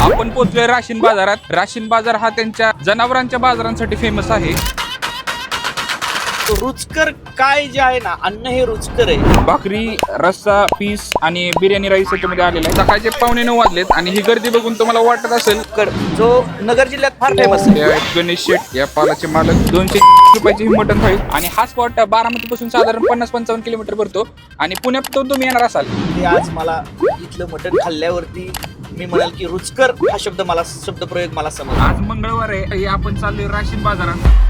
आपण पोहोचलोय राशीन बाजारात. राशीन बाजार हा त्यांच्या जनावरांच्या बाजारांसाठी फेमस आहे. रुचकर काय जे आहे ना, अन्न हे रुचकर आहे. भाकरी, रस्सा, पीस आणि बिर्याणी राईस याच्यामध्ये आलेला आहे. सकाळचे 8:45 वाजलेत आणि ही गर्दी बघून तुम्हाला वाटत असेल जो नगर जिल्ह्यात फार फेमस आहे. हे आहेत गणेश शेठ, या पालाचे मालक. 200 रुपयाची ही मटन थाळी. आणि हा स्पॉट बारामती पासून साधारण 50-55 किलोमीटर भरतो. आणि पुण्यातून तुम्ही येणार असाल ते आज मला इथलं मटण खाल्ल्यावरती मी म्हणाल की रुचकर हा शब्दप्रयोग मला समजला. आज मंगळवार आहे. हे आपण चाललोय राशीन बाजारात.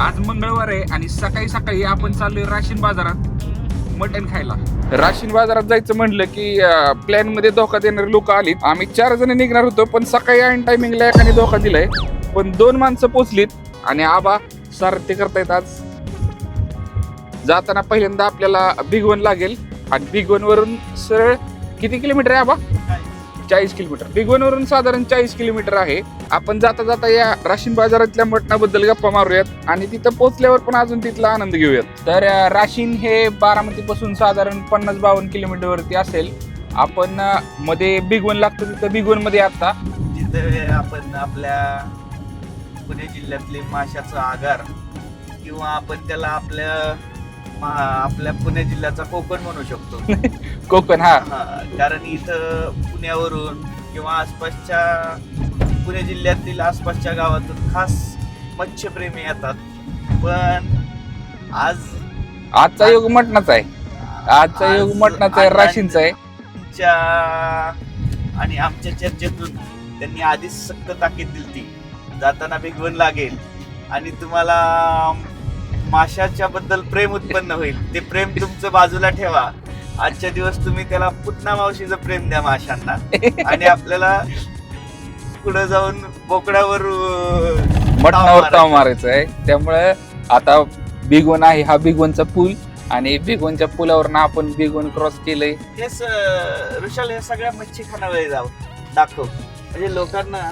आज मंगळवार आहे आणि सकाळी सकाळी आपण चाललोय राशीन बाजारात मटण खायला. राशीन बाजारात जायचं म्हणलं की प्लॅन मध्ये धोका देणारे लोक आलीत. आम्ही 4 जण निघणार होतो, पण सकाळी ऐन टायमिंगला एकाने धोका दिलाय. पण 2 माणसं पोचलीत आणि आबा सारथी करतायत. आज जाताना पहिल्यांदा आपल्याला भिगवण लागेल आणि भिगवण वरून सरळ किती किलोमीटर आहे आबा? 40 किलोमीटर. भिगवणवरून साधारण 40 किलोमीटर आहे. आपण जाता जाता या राशीन बाजारातल्या मटणाबद्दल गप्पा मारूयात आणि तिथं पोहोचल्यावर पण अजून तिथला आनंद घेऊयात. तर राशीन हे बारामती पासून साधारण 50-52 किलोमीटर वरती असेल. आपण मध्ये भिगवण लागतो, तिथं भिगवण मध्ये आता जिथे आपण आपल्या पुणे जिल्ह्यातले माशाचं आगार किंवा आपण त्याला आपल्या पुणे जिल्ह्याचा कोकण म्हणू शकतो. कोकण. हा, कारण इथं पुण्यावरून किंवा पुणे जिल्ह्यातील आसपासच्या गावातून खास मत्स्यप्रेमी येतात. पण आजचा योग मटणाचा आहे. आजचा योग मटणाचा आहे, राशीनचा आहे. आणि आमच्या चर्चेतून त्यांनी आधीच सक्त ताकीद दिली, जाताना भिगवण लागेल आणि तुम्हाला माशाच्या बद्दल प्रेम उत्पन्न होईल. ते प्रेम तुमचं बाजूला ठेवा. आजच्या दिवस तुम्ही त्याला पुतना मावशीचं प्रेम द्या माशांना आणि आपल्याला पुढे जाऊन बोकडावर मटणावर ताव मारायचं आहे. त्यामुळे आता भिगवण आहे, हा भिगवणचा पूल आणि भिगवणच्या पुलावर आपण भिगवण क्रॉस केलंय. हेच ऋषाल, हे सगळ्या मच्छी खानावळी दाखव म्हणजे लोकांना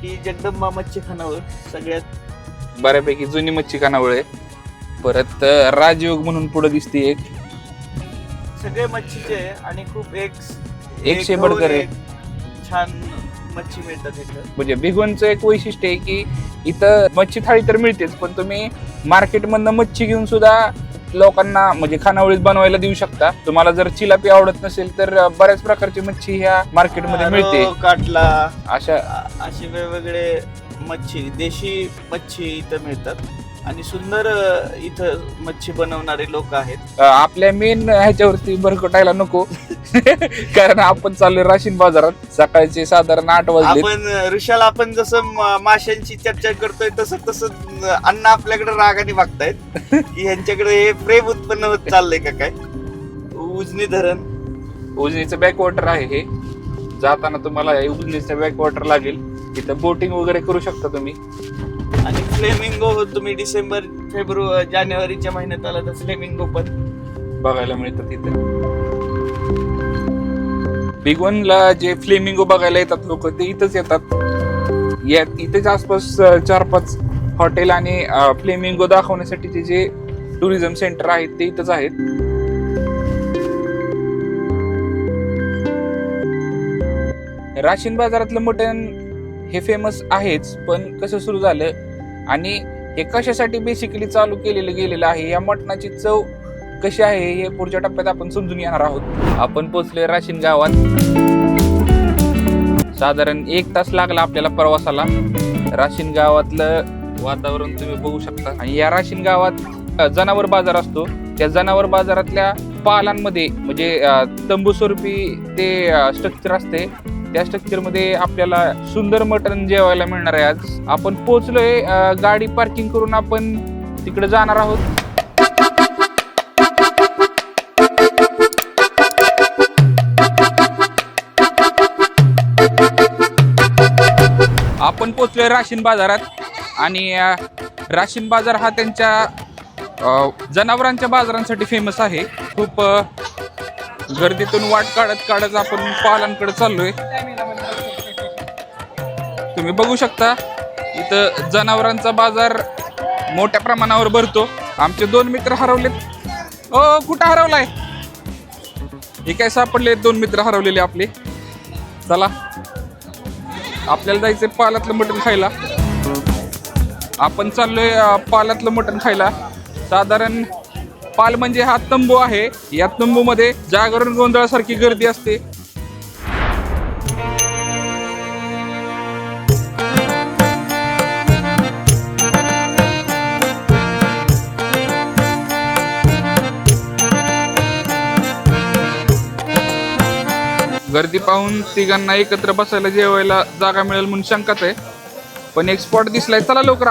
की जगदंबा मच्छी खानावळ सगळ्यात बऱ्यापैकी जुनी मच्छी खानावळ आहे. परत राजयोग म्हणून पुढे दिसते एक. सगळे मच्छीचे आणि खूप एकशे बडकर आहे. छान मच्छी मिळतात इथं. म्हणजे भिगवणचं एक वैशिष्ट्य आहे की इथं मच्छी थाळी तर मिळतेच, पण तुम्ही मार्केटमधनं मच्छी घेऊन सुद्धा लोकांना म्हणजे खानावळीत बनवायला देऊ शकता. तुम्हाला जर चिलापी आवडत नसेल तर बऱ्याच प्रकारची मच्छी ह्या मार्केटमध्ये मिळते. काटला अशी वेगवेगळे मच्छी, देशी मच्छी इथं मिळतात आणि सुंदर इथं मच्छी बनवणारे लोक आहेत. आपल्या मेन ह्याच्यावरती भरकटायला नको कारण आपण चाललोय राशीन बाजारात. सकाळचे साधारण 8 वाजले. आपण जसं माशांची चर्चा करतोय तसं अण्णा आपल्याकडे रागाने बघतायत की ह्यांच्याकडे हे प्रेम उत्पन्न होत चाललंय का काय. उजनी धरण, उजनीचं बॅकवॉटर आहे हे. जाताना तुम्हाला उजनीचं बॅकवॉटर लागेल. इथं बोटिंग वगैरे करू शकता तुम्ही. आणि फ्लेमिंगो तुम्ही जानेवारीच्या महिन्यात आला तर फ्लेमिंगो पण बघायला मिळतात इथे. भिगवणला जे फ्लेमिंगो बघायला येतात लोक ते इथंच येतात. इथेच आसपास 4-5 हॉटेल आणि फ्लेमिंगो दाखवण्यासाठीचे जे टुरिझम सेंटर आहेत ते इथंच आहेत. राशीन बाजारातलं मटण हे फेमस आहेच, पण कसं सुरू झालं आणि हे कशासाठी बेसिकली चालू गेलेलं आहे, या मटणाची चव कशी आहे हे पुढच्या टप्प्यात आपण समजून घेणार आहोत. आपण पोहोचलोय राशीन गावात. साधारण 1 तास लागला आपल्याला प्रवासाला. राशीन गावातलं वातावरण तुम्ही बघू शकता. आणि या राशीन गावात जनावर बाजार असतो. त्या जनावर बाजारातल्या पालांमध्ये म्हणजे तंबू स्वरूपी ते स्ट्रक्चर असते. त्या स्ट्रक्चर मध्ये आपल्याला सुंदर मटण जेवायला मिळणार आहे. आज आपण पोहोचलोय. गाडी पार्किंग करून आपण तिकडे जाणार आहोत. आपण पोहोचलोय राशीन बाजारात आणि राशीन बाजार हा त्यांच्या जनावरांच्या बाजारांसाठी फेमस आहे. खूप गर्दीतून वाट काढत आपण पालांकडे चाललोय. तुम्ही बघू शकता इथं जनावरांचा बाजार मोठ्या प्रमाणावर भरतो. आमचे 2 मित्र हरवलेत. कुठं हरवलाय? हे काय सापडले 2 मित्र हरवलेले आपले. चला आपल्याला जायचंय पालातलं मटण खायला. आपण चाललोय पालातलं मटण खायला. साधारण पाल म्हणजे हा तंबू आहे. या तंबूमध्ये जागरण गोंधळासारखी गर्दी असते. गर्दी पाहून तिघांना एकत्र बसायला जेवायला जागा मिळेल म्हणून शंकाच आहे. पण एक स्पॉट दिसलाय. चला लवकर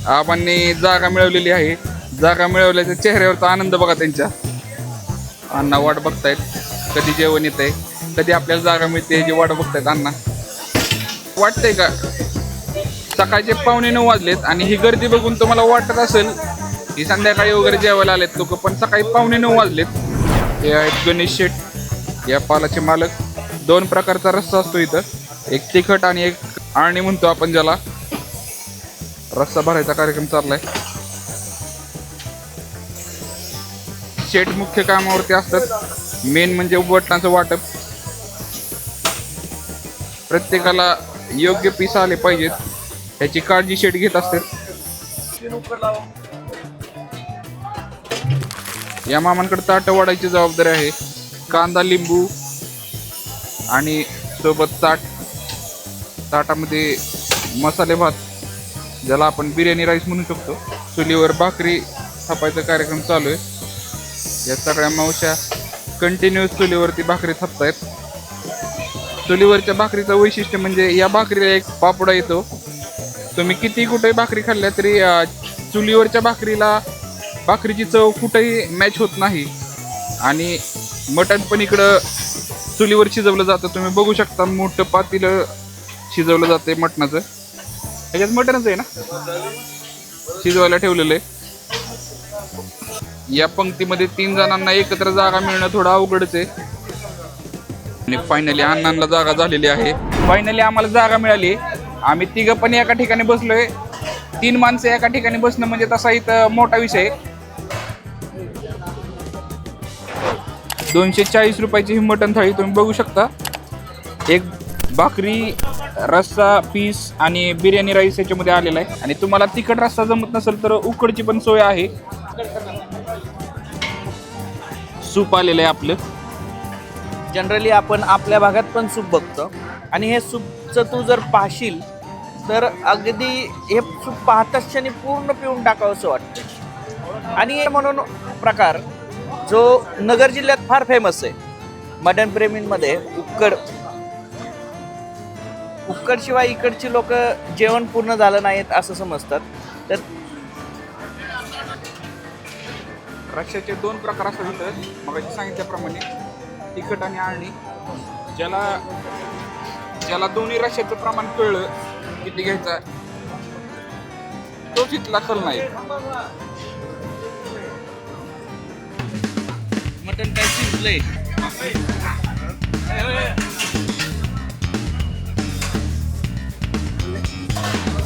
आबांनी जागा मिळवलेली आहे. जागा मिळवल्याच्या चेहऱ्यावरचा आनंद बघा त्यांच्या. अण्णा वाट बघतायत कधी जेवण येत आहे, कधी आपल्याला जागा मिळते याची वाट बघतायत अण्णा. वाटतंय का सकाळचे 8:45 वाजलेत आणि ही गर्दी बघून तुम्हाला वाटत असेल की संध्याकाळी वगैरे जेवायला आलेत लोक, पण सकाळी 8:45 वाजलेत. हे आहेत गणेश शेठ, या पालाचे मालक. 2 प्रकारचा रस्सा असतो इथं, एक तिखट आणि एक आळणी म्हणतो आपण ज्याला. रस्सा भरायचा कार्यक्रम चाललाय. शेठ मुख्य कामावरती असतात. मेन म्हणजे बटनाचं वाटप. प्रत्येकाला योग्य पीस आले पाहिजेत याची काळजी शेठ घेत असतात. या मामांकडे ताटं वाढायची जबाबदारी आहे. कांदा, लिंबू आणि सोबत ताटामध्ये मसाले भात, ज्याला आपण बिर्याणी राईस म्हणू शकतो. चुलीवर भाकरी थापायचा कार्यक्रम चालू आहे. या सगळ्या मावश्या कंटिन्युअस चुलीवरती भाकरी थापतायत. चुलीवरच्या भाकरीचं वैशिष्ट्य म्हणजे या भाकरीला एक पापडा येतो. तुम्ही किती कुठेही भाकरी खाल्ल्या तरी चुलीवरच्या भाकरीची चव कुठेही मॅच होत नाही. आणि मटण पण इकडं चुलीवर शिजवलं जातं. तुम्ही बघू शकता मोठं पातेलं शिजवलं जाते मटणाचं. ह्याच्यात मटणच आहे ना शिजवायला ठेवलेलं आहे. या पंक्तीमध्ये 3 जणांना एकत्र जागा मिळणं थोडं अवघडच आहे. आणि फायनली अण्णांना जागा झालेली आहे. फायनली आम्हाला जागा मिळाली. आम्ही तिघं पण एका ठिकाणी बसलोय. 3 माणसं एका ठिकाणी बसणं म्हणजे तसा इथं मोठा विषय. 240 रुपयाची ही मटण थाळी तुम्ही बघू शकता. एक भाकरी, रस्सा, पीस आणि बिर्याणी राईस याच्यामध्ये आलेला आहे. आणि तुम्हाला तिखट रस्सा जमत नसेल तर उकडची पण सोय आहे. सूप आलेलं आहे आपलं. जनरली आपण आपल्या भागात पण सूप बघतो आणि हे सूपचं तू जर पाहशील तर अगदी हे सूप पाहताच क्षणी पूर्ण पिऊन टाकावं असं वाटतं. आणि म्हणून प्रकार जो नगर जिल्ह्यात फार फेमस आहे. मटण प्रेमींमध्ये उक्कड शिवाय इकडची लोक जेवण पूर्ण झालं नाहीत असं समजतात. तर रश्श्याचे 2 प्रकार असतात इथं मगाशी सांगितल्याप्रमाणे, तिखट आणि आळणी. ज्याला दोन्ही रश्श्याचं प्रमाण कळलं किती घ्यायचं तोच इथला खलनायक. मटण काय शिजलंय.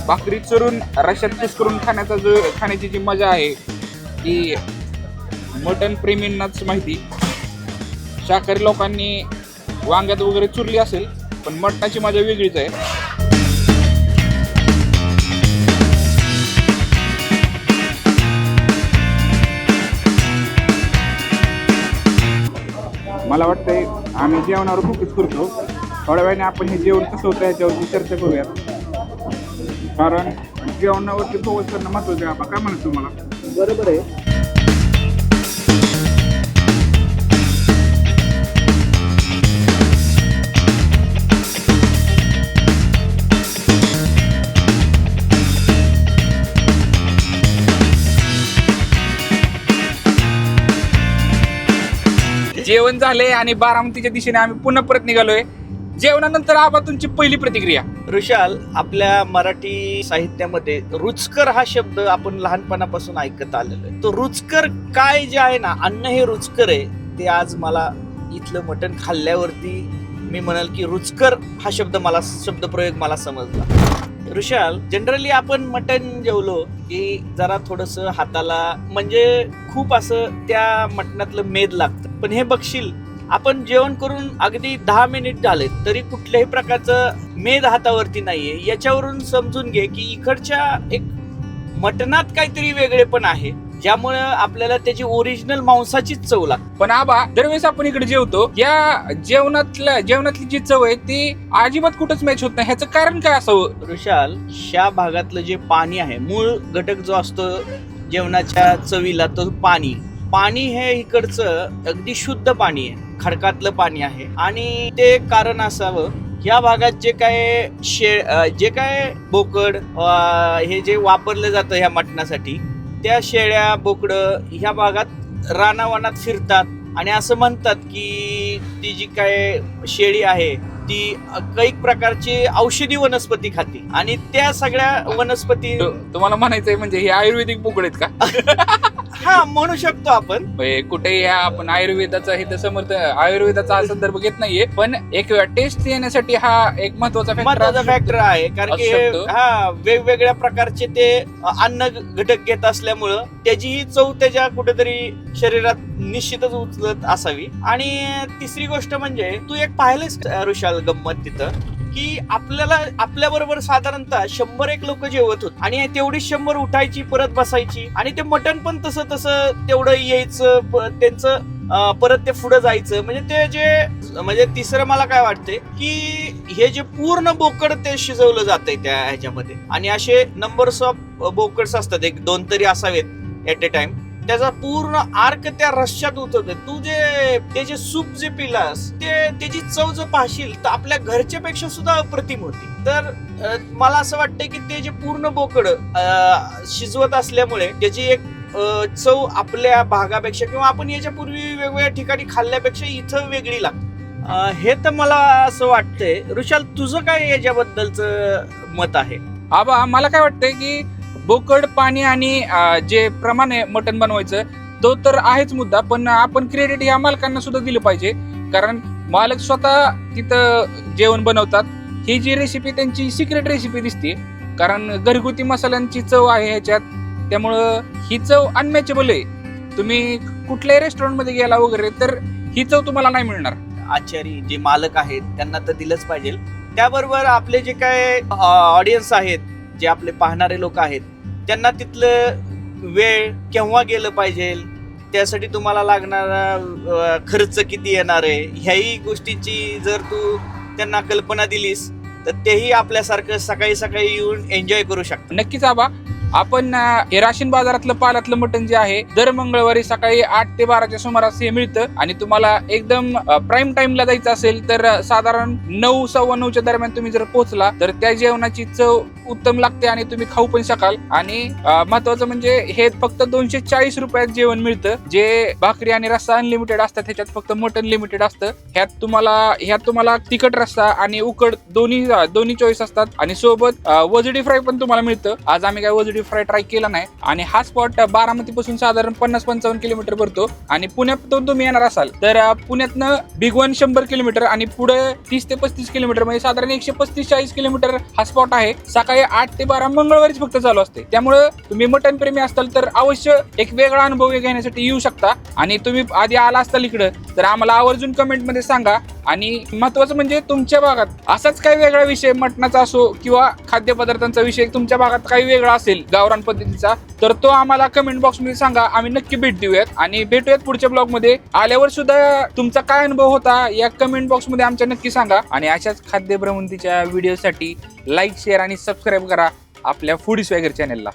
भाकरी चुरून रश्श्यात पीस करून खाण्याची जी मजा आहे ती मटण प्रेमींनाच माहिती. शाकाहारी लोकांनी वांग्यात वगैरे चुरली असेल, पण मटणाची मजा वेगळीच आहे. मला वाटतंय आम्ही जेवणावर फोकस करतो. थोड्या वेळाने आपण हे जेवण कसं होतं याच्यावरती चर्चा करूयात. कारण जेवणावरती फोकस करणं महत्त्वाचं आहे. काय म्हणत तुम्हाला? बरोबर आहे. जेवण झाले आणि बारामतीच्या दिशेने आम्ही पुन्हा परत निघालोय. जेवणानंतर आबा तुमची पहिली प्रतिक्रिया. ऋषाल, आपल्या मराठी साहित्यामध्ये रुचकर हा शब्द आपण लहानपणापासून ऐकत आलेलो आहे. तो रुचकर काय जे आहे ना, अन्न हे रुचकर आहे, ते आज मला इथलं मटण खाल्ल्यावरती मी म्हणाल की रुचकर हा शब्दप्रयोग मला समजला. ऋषाल, जनरली आपण मटण जेवलो की जरा थोडस हाताला म्हणजे खूप असं त्या मटणातलं मेद लागतं. पण हे बघशील आपण जेवण करून अगदी 10 मिनिट झाले तरी कुठल्याही प्रकारचं मेद हातावरती नाहीये. याच्यावरून समजून घे की इकडच्या एक मटणात काहीतरी वेगळेपण आहे, ज्यामुळे आपल्याला त्याची ओरिजिनल मांसाचीच चव लागते. पण आबा दरवेळेस आपण इकडे जेवतो, या जेवणातली जी चव आहे ती अजिबात कुठंच मॅच होत नाही. ह्याचं कारण काय असावं? ऋषाल, ह्या भागातलं जे पाणी आहे, मूळ घटक जो असतो जेवणाच्या चवीला, तो पाणी हे इकडचं अगदी शुद्ध पाणी आहे, खडकातलं पाणी आहे. आणि ते कारण असावं, या भागात जे काय बोकड हे जे वापरलं जातं ह्या मटणासाठी, त्या शेळ्या बोकडं ह्या भागात रानावनात फिरतात आणि असं म्हणतात की ती जी काय शेळी आहे ती काही प्रकारची औषधी वनस्पती खाते आणि त्या सगळ्या वनस्पती. तुम्हाला म्हणायचंय म्हणजे हे आयुर्वेदिक बोकड आहेत का? हा, म्हणू शकतो आपण. कुठे ह्या आपण आयुर्वेदाचा हे समर्थ आयुर्वेदाचा हा संदर्भ घेत नाहीये, पण एक वेळा टेस्ट येण्यासाठी हा एक महत्वाचा फॅक्टर आहे. कारण की हा वेगवेगळ्या प्रकारचे ते अन्न घटक घेत असल्यामुळं त्याचीही चव त्याच्या कुठेतरी शरीरात निश्चितच उचलत असावी. आणि तिसरी गोष्ट म्हणजे तू एक पाहिलेस ऋषाल गंमत तिथं, की आपल्या बरोबर साधारणतः 100 लोक जेवत होत आणि तेवढी 100 उठायची, परत बसायची, आणि ते मटण पण तसं तेवढं यायचं, त्यांचं परत ते पुढे जायचं. म्हणजे ते जे तिसरं मला काय वाटतंय की हे जे पूर्ण बोकड ते शिजवलं जातंय त्या ह्याच्यामध्ये, आणि असे नंबर्स ऑफ बोकड्स असतात, 1-2 तरी असावेत ऍट ए टाइम. त्याचा पूर्ण आर्क त्या रश्श्यात उतरतोय. तू ते जे सूप जे पिलास, त्याची चव जर पाहशील तर आपल्या घरच्या पेक्षा सुद्धा अप्रतिम होती. तर मला असं वाटतंय की ते जे पूर्ण बोकड शिजवत असल्यामुळे त्याची एक चव आपल्या भागापेक्षा किंवा आपण याच्यापूर्वी वेगवेगळ्या ठिकाणी खाल्ल्यापेक्षा इथं वेगळी लागते. हे तर मला असं वाटतंय. ऋषाल, तुझं काय याच्याबद्दलचं मत आहे? आबा, मला काय वाटतंय की बोकड, पाणी आणि जे प्रमाण आहे मटण बनवायचं, तो तर आहेच मुद्दा, पण आपण क्रेडिट या मालकांना सुद्धा दिलं पाहिजे. कारण मालक स्वतः तिथं जेवण बनवतात. ही जी रेसिपी त्यांची सिक्रेट रेसिपी दिसते, कारण घरगुती मसाल्यांची चव आहे ह्याच्यात, त्यामुळं ही चव अनमॅचेबल आहे. तुम्ही कुठल्याही रेस्टॉरंट मध्ये गेला वगैरे तर ही चव तुम्हाला नाही मिळणार. आचारी जे मालक आहेत त्यांना तर दिलंच पाहिजे. त्याबरोबर आपले जे काय ऑडियन्स आहेत, जे आपले पाहणारे लोक आहेत, त्यांना तिथलं वेळ केव्हा गेलं पाहिजे, त्यासाठी तुम्हाला लागणारा खर्च किती येणार आहे, ह्याही गोष्टीची जर तू त्यांना कल्पना दिलीस तर तेही आपल्यासारखं सकाळी सकाळी येऊन एन्जॉय करू शकतात. नक्कीच आबा, आपण हे राशीन बाजारातलं पालातलं मटण जे आहे दर मंगळवारी सकाळी 8 ते 12च्या सुमारास हे मिळतं. आणि तुम्हाला एकदम प्राईम टाइमला जायचं असेल तर साधारण 9, 9:15च्या दरम्यान तुम्ही जर पोहोचला तर त्या जेवणाची चव उत्तम लागते आणि तुम्ही खाऊ पण शकाल. आणि महत्वाचं म्हणजे हे फक्त 240 रुपयात जेवण मिळतं, जे भाकरी आणि रस्सा अनलिमिटेड असतात. ह्याच्यात फक्त मटण लिमिटेड असतं. ह्यात तुम्हाला तिखट रस्सा आणि उकड दोन्ही चॉईस असतात. आणि सोबत वजडी फ्राय पण तुम्हाला मिळतं. आज आम्ही काय वजडी फ्राय ट्राय केला नाही. आणि हा स्पॉट बारामती पासून साधारण 50-55 किलोमीटर भरतो. आणि पुण्यातून तुम्ही येणार असाल तर पुण्यातनं बिग वन 100 किलोमीटर आणि पुढे 30 ते 35 किलोमीटर म्हणजे साधारण 135-40 किलोमीटर हा स्पॉट आहे. सकाळी 8 ते 12 मंगळवारीच फक्त चालू असते. त्यामुळे तुम्ही मटण प्रेमी असाल तर अवश्य एक वेगळा अनुभव घेण्यासाठी येऊ शकता. आणि तुम्ही आधी आला असताल इकडं तर आम्हाला आवर्जून कमेंट मध्ये सांगा. आणि महत्वाचं म्हणजे तुमच्या भागात असाच काही वेगळा विषय मटणाचा असो किंवा खाद्यपदार्थांचा विषय तुमच्या भागात काही वेगळा असेल गावरान पद्धतीचा, तर तो आम्हाला कमेंट बॉक्स मध्ये सांगा. आम्ही नक्की भेट देऊयात आणि भेटूयात पुढच्या ब्लॉग मध्ये. आल्यावर सुद्धा तुमचा काय अनुभव होता या कमेंट बॉक्स मध्ये आमच्या नक्की सांगा. आणि अशाच खाद्य भ्रमंतीच्या व्हिडिओसाठी लाईक, शेअर आणि सबस्क्राईब करा आपल्या फूडी स्वॅगर चॅनलला.